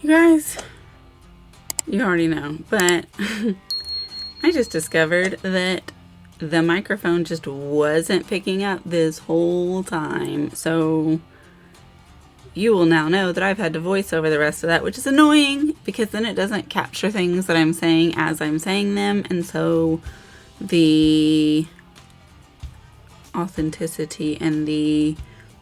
You guys, you already know, but I just discovered that the microphone just wasn't picking up this whole time. So you will now know that I've had to voice over the rest of that, which is annoying because then it doesn't capture things that I'm saying as I'm saying them. And so the authenticity and the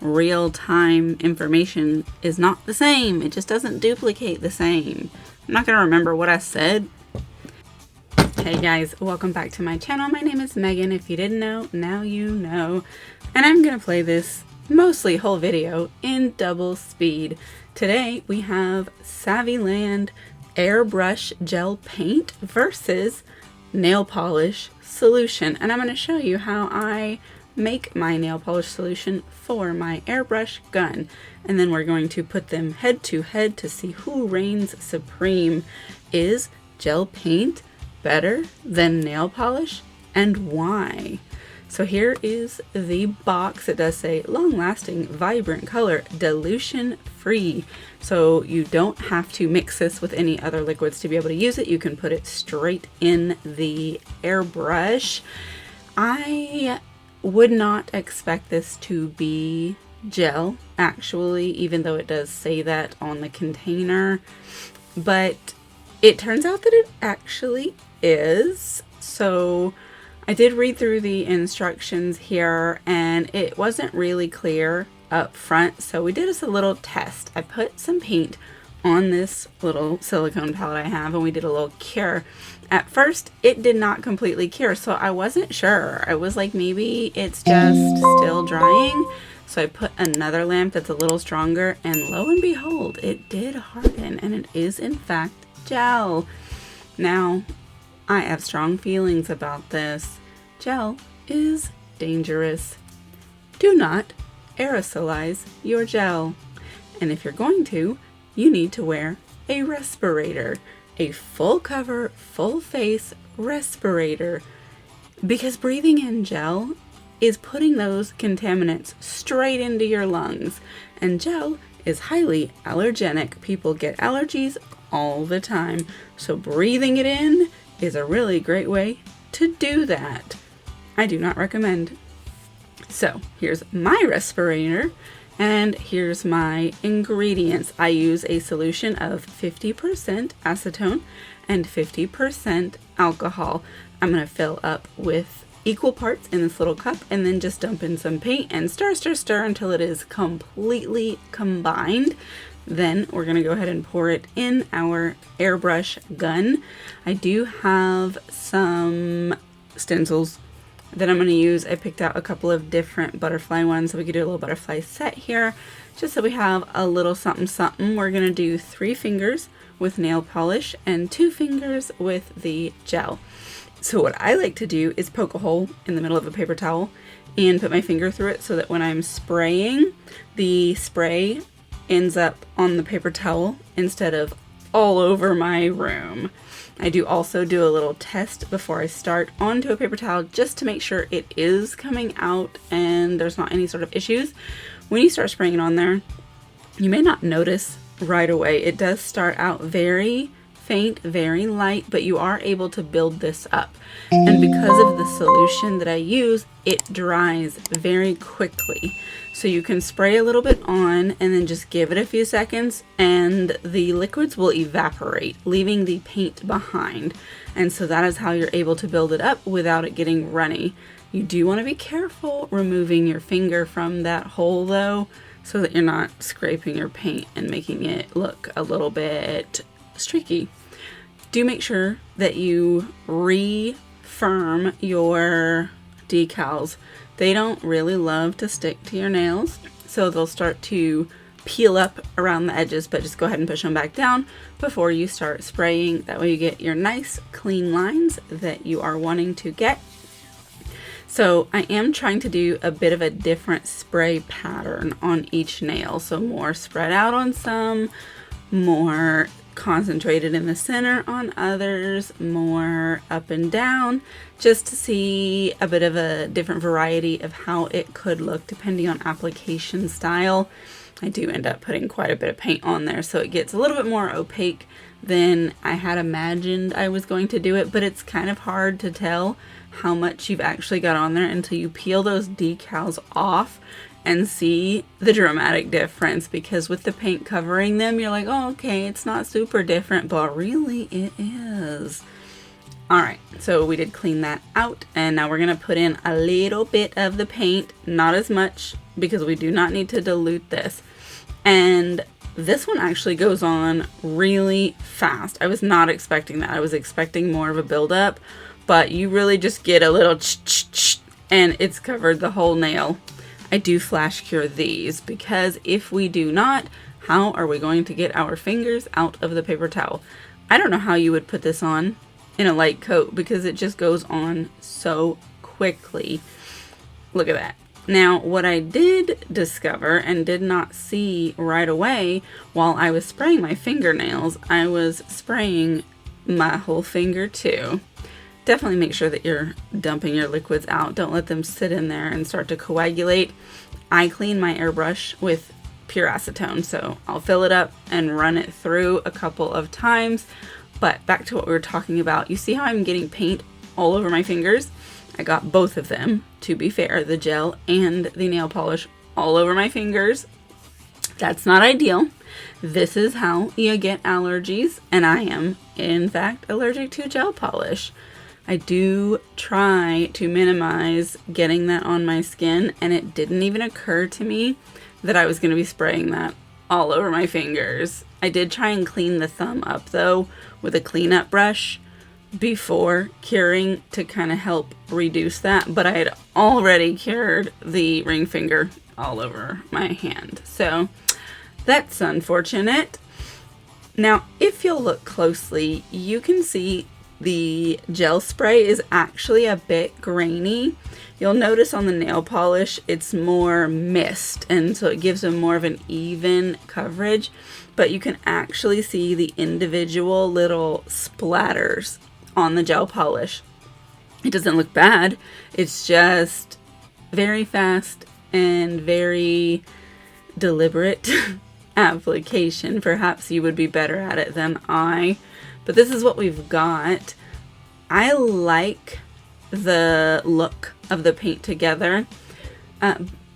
real-time information is not the same. It just doesn't duplicate the same. I'm not going to remember what I said. Hey guys, welcome back to my channel. My name is Megan. If you didn't know, now you know. And I'm going to play this mostly whole video in double speed. Today we have saviland airbrush gel paint versus nail polish solution. And I'm going to show you how I make my nail polish solution for my airbrush gun, and then we're going to put them head to head to see who reigns supreme. Is gel paint better than nail polish, and why? So here is the box. It does say long-lasting, vibrant color, dilution free. So you don't have to mix this with any other liquids to be able to use it. You can put it straight in the airbrush. I would not expect this to be gel, actually, even though it does say that on the container, but it turns out that it actually is. So I did read through the instructions here and it wasn't really clear up front, so we did us a little test. I put some paint on this little silicone palette I have and we did a little cure. At first it did not completely cure, so I wasn't sure. I was like, maybe it's just still drying. So I put another lamp that's a little stronger, and lo and behold, it did harden and it is in fact gel. Now I have strong feelings about this. Gel is dangerous. Do not aerosolize your gel, and if you're going to, you need to wear a respirator. A full cover, full face respirator, because breathing in gel is putting those contaminants straight into your lungs, and gel is highly allergenic. People get allergies all the time, so breathing it in is a really great way to do that. I do not recommend. So here's my respirator. And here's my ingredients. I use a solution of 50% acetone and 50% alcohol. I'm going to fill up with equal parts in this little cup and then just dump in some paint and stir, stir, stir until it is completely combined. Then we're going to go ahead and pour it in our airbrush gun. I do have some stencils that I'm going to use. I picked out a couple of different butterfly ones, so we could do a little butterfly set here, just so we have a little something something. We're going to do 3 fingers with nail polish and 2 fingers with the gel. So what I like to do is poke a hole in the middle of a paper towel and put my finger through it so that when I'm spraying, the spray ends up on the paper towel instead of all over my room. I do also do a little test before I start onto a paper towel just to make sure it is coming out and there's not any sort of issues. When you start spraying it on there, you may not notice right away. It does start out very faint, very light, but you are able to build this up. And because of the solution that I use, it dries very quickly. So you can spray a little bit on and then just give it a few seconds and the liquids will evaporate, leaving the paint behind. And so that is how you're able to build it up without it getting runny. You do want to be careful removing your finger from that hole though, so that you're not scraping your paint and making it look a little bit streaky. Do make sure that you refirm your decals. They don't really love to stick to your nails, so they'll start to peel up around the edges, but just go ahead and push them back down before you start spraying. That way you get your nice clean lines that you are wanting to get. So I am trying to do a bit of a different spray pattern on each nail, so more spread out on some, more concentrated in the center, on others more up and down, just to see a bit of a different variety of how it could look depending on application style. I do end up putting quite a bit of paint on there, so it gets a little bit more opaque than I had imagined I was going to do it, but it's kind of hard to tell how much you've actually got on there until you peel those decals off and see the dramatic difference, because with the paint covering them, you're like, oh, okay, it's not super different, but really it is. All right, so we did clean that out, and now we're gonna put in a little bit of the paint, not as much, because we do not need to dilute this. And this one actually goes on really fast. I was not expecting that. I was expecting more of a buildup, but you really just get a little ch-ch-ch, and it's covered the whole nail. I do flash cure these, because if we do not, how are we going to get our fingers out of the paper towel? I don't know how you would put this on in a light coat, because it just goes on so quickly. Look at that. Now, what I did discover and did not see right away while I was spraying my fingernails, I was spraying my whole finger too. Definitely make sure that you're dumping your liquids out. Don't let them sit in there and start to coagulate. I clean my airbrush with pure acetone, so I'll fill it up and run it through a couple of times. But back to what we were talking about, you see how I'm getting paint all over my fingers? I got both of them, to be fair, the gel and the nail polish all over my fingers. That's not ideal. This is how you get allergies, and I am, in fact, allergic to gel polish. I do try to minimize getting that on my skin, and it didn't even occur to me that I was going to be spraying that all over my fingers. I did try and clean the thumb up, though, with a cleanup brush before curing to kind of help reduce that, but I had already cured the ring finger all over my hand, so that's unfortunate. Now, if you'll look closely, you can see the gel spray is actually a bit grainy. You'll notice on the nail polish it's more mist, and so it gives them more of an even coverage, but you can actually see the individual little splatters on the gel polish. It doesn't look bad, it's just very fast and very deliberate application. Perhaps you would be better at it than I, but this is what we've got. I like the look of the paint together.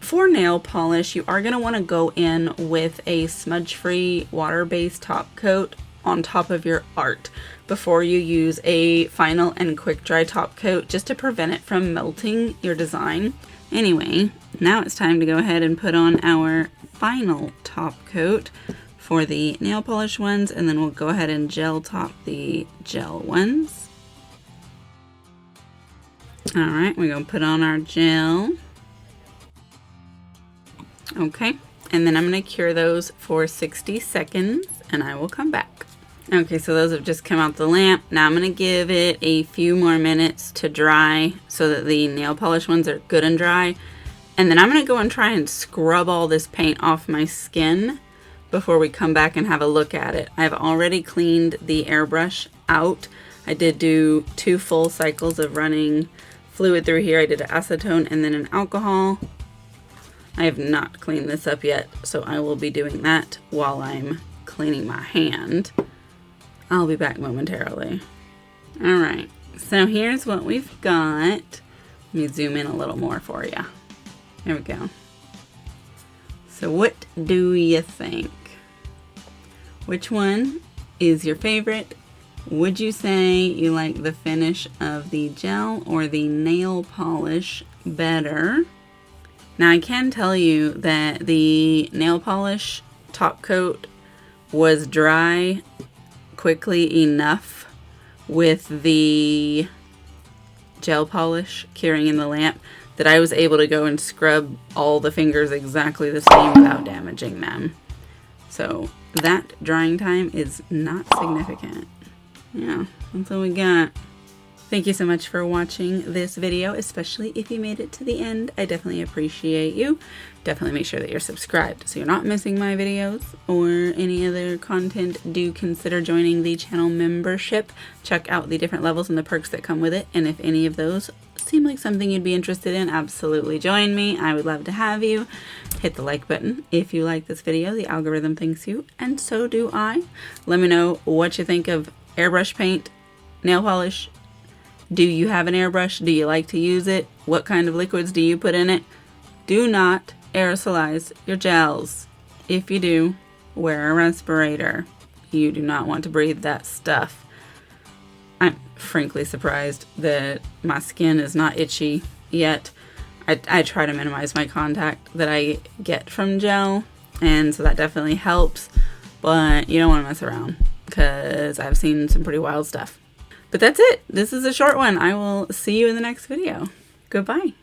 For nail polish, you are going to want to go in with a smudge-free water-based top coat on top of your art before you use a final and quick dry top coat, just to prevent it from melting your design. Anyway, now it's time to go ahead and put on our final top coat for the nail polish ones, and then we'll go ahead and gel top the gel ones. Alright, we're going to put on our gel. Okay, and then I'm going to cure those for 60 seconds, and I will come back. Okay, so those have just come out the lamp. Now I'm going to give it a few more minutes to dry so that the nail polish ones are good and dry. And then I'm going to go and try and scrub all this paint off my skin before we come back and have a look at it. I've already cleaned the airbrush out. I did do 2 full cycles of running fluid through here. I did acetone and then an alcohol. I have not cleaned this up yet, so I will be doing that while I'm cleaning my hand. I'll be back momentarily. Alright, so here's what we've got. Let me zoom in a little more for you. There we go. So what do you think? Which one is your favorite? Would you say you like the finish of the gel or the nail polish better? Now I can tell you that the nail polish top coat was dry quickly enough with the gel polish curing in the lamp that I was able to go and scrub all the fingers exactly the same without damaging them. So that drying time is not significant. Yeah, that's what we got. Thank you so much for watching this video, especially if you made it to the end. I definitely appreciate you. Definitely make sure that you're subscribed so you're not missing my videos or any other content. Do consider joining the channel membership. Check out the different levels and the perks that come with it. And if any of those seem like something you'd be interested in, absolutely join me. I would love to have you. Hit the like button if you like this video. The algorithm thanks you, and so do I. Let me know what you think of airbrush paint, nail polish. Do you have an airbrush? Do you like to use it? What kind of liquids do you put in it? Do not aerosolize your gels. If you do, wear a respirator. You do not want to breathe that stuff. I'm frankly surprised that my skin is not itchy yet. I try to minimize my contact that I get from gel, and so that definitely helps, but you don't want to mess around because I've seen some pretty wild stuff. But that's it. This is a short one. I will see you in the next video. Goodbye.